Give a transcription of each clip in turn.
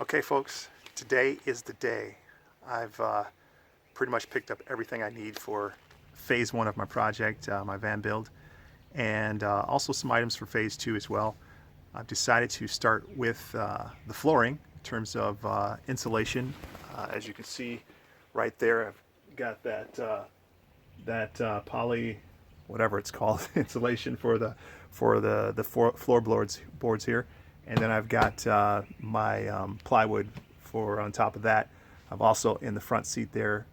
Okay, folks, today is the day. I've pretty much picked up everything I need for phase one of my project, my van build, and also some items for phase two as well. I've decided to start with the flooring in terms of insulation. As you can see right there, I've got that poly, whatever it's called, insulation for the floorboards here. And then I've got my plywood for on top of that. I've also, in the front seat there,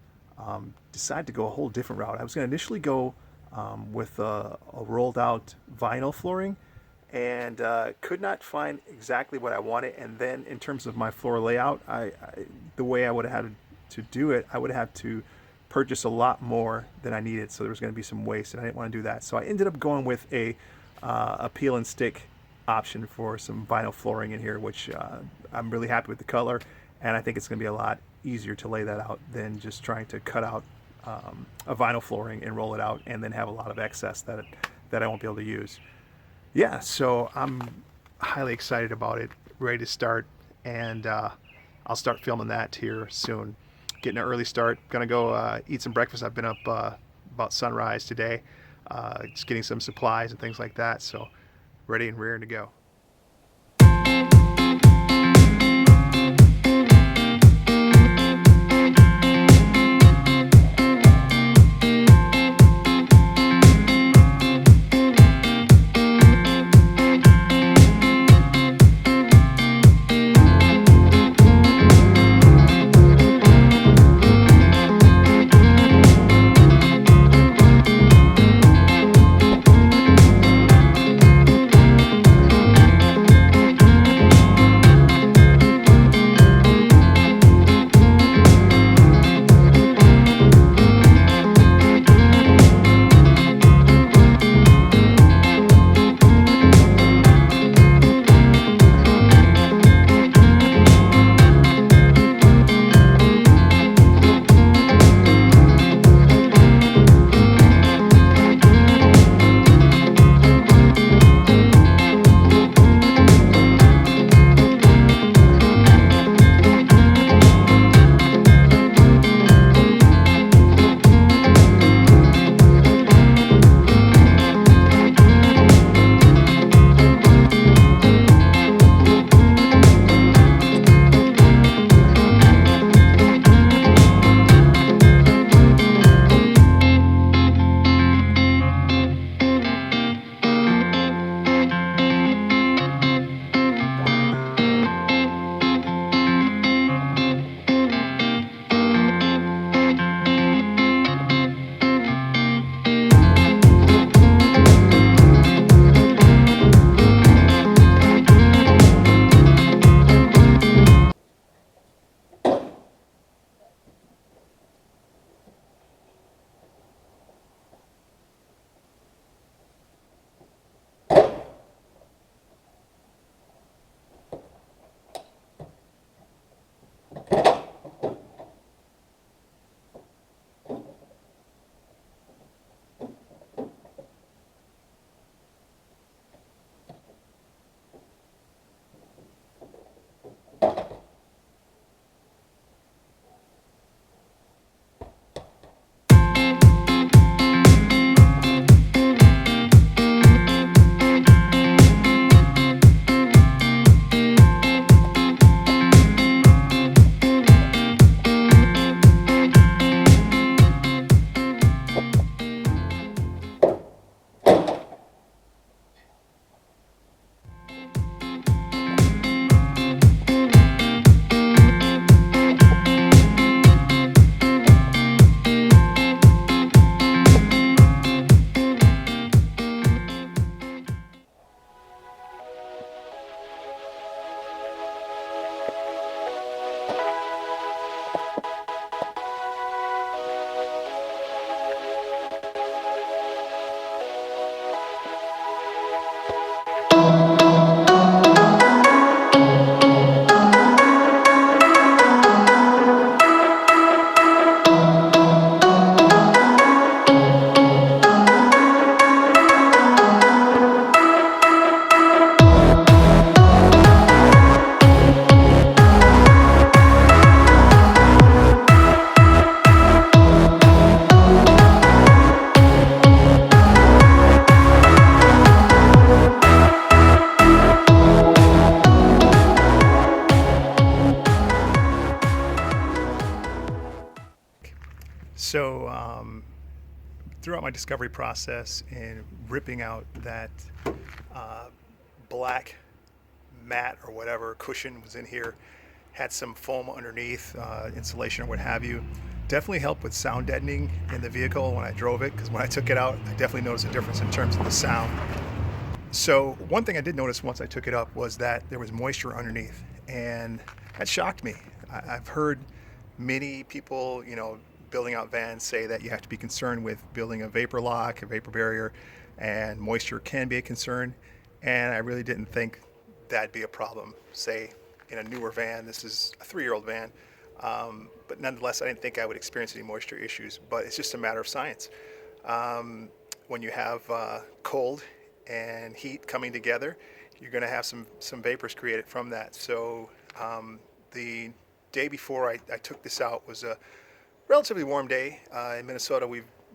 decided to go a whole different route. I was going to initially go with a rolled out vinyl flooring, and could not find exactly what I wanted. And then in terms of my floor layout, the way I would have had to do it, I would have to purchase a lot more than I needed. So there was going to be some waste, and I didn't want to do that. So I ended up going with a peel and stick option for some vinyl flooring in here, which I'm really happy with the color, and I think it's going to be a lot easier to lay that out than just trying to cut out a vinyl flooring and roll it out and then have a lot of excess that I won't be able to use. Yeah, so I'm highly excited about it, ready to start, and I'll start filming that here soon. Getting an early start, gonna go eat some breakfast. I've been up about sunrise today, just getting some supplies and things like that, so ready and rearing to go. So throughout my discovery process and ripping out that black mat or whatever cushion was in here, had some foam underneath, insulation or what have you, definitely helped with sound deadening in the vehicle when I drove it, because when I took it out I definitely noticed a difference in terms of the sound. So one thing I did notice once I took it up was that there was moisture underneath, and that shocked me. I've heard many people, building out vans say that you have to be concerned with building a vapor lock, a vapor barrier, and moisture can be a concern. And I really didn't think that'd be a problem, say in a newer van. This is a 3-year-old van, but nonetheless I didn't think I would experience any moisture issues. But it's just a matter of science. When you have cold and heat coming together, you're going to have some vapors created from that. So the day before I took this out was a relatively warm day. In Minnesota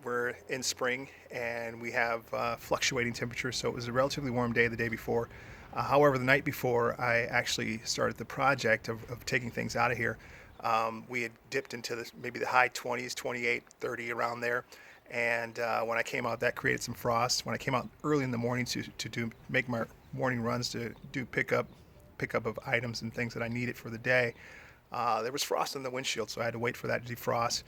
we're in spring and we have fluctuating temperatures, so it was a relatively warm day the day before. However, the night before I actually started the project of taking things out of here, we had dipped into maybe the high 20s, 28, 30, around there. And when I came out, that created some frost. When I came out early in the morning to make my morning runs to do pickup of items and things that I needed for the day, there was frost on the windshield, so I had to wait for that to defrost.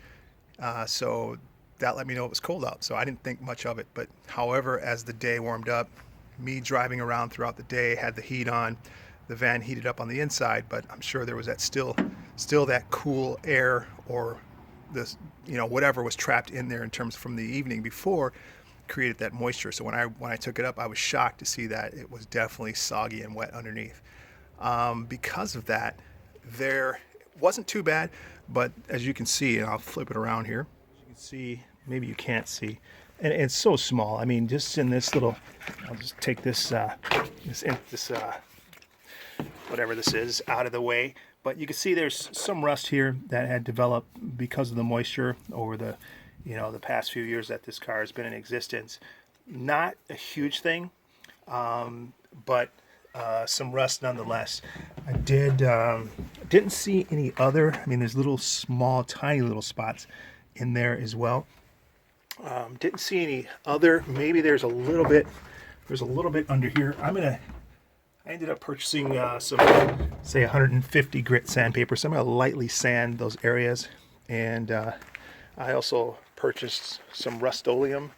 So that let me know it was cold out, so I didn't think much of it. But however, as the day warmed up, me driving around throughout the day, had the heat on, the van heated up on the inside, but I'm sure there was that still that cool air, or this, whatever was trapped in there in terms from the evening before, created that moisture. So when I took it up, I was shocked to see that it was definitely soggy and wet underneath. Because of that, there wasn't too bad, but as you can see, and I'll flip it around here, you can see, maybe you can't see, and it's so small. I mean, just in this little, I'll just take this whatever this is out of the way, but you can see there's some rust here that had developed because of the moisture over the past few years that this car has been in existence. Not a huge thing, but some rust nonetheless. I didn't see any other, there's little small tiny little spots in there as well. Didn't see any other. Maybe there's a little bit under here. I ended up purchasing some, say, 150 grit sandpaper, so I'm going to lightly sand those areas. And I also purchased some Rust-Oleum.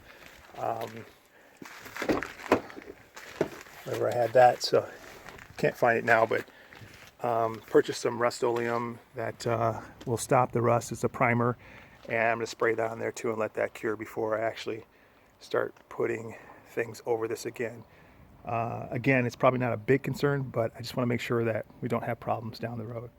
Wherever I had that, so can't find it now, but purchased some Rust-Oleum that will stop the rust. It's a primer, and I'm going to spray that on there too and let that cure before I actually start putting things over this again. Again, it's probably not a big concern, but I just want to make sure that we don't have problems down the road.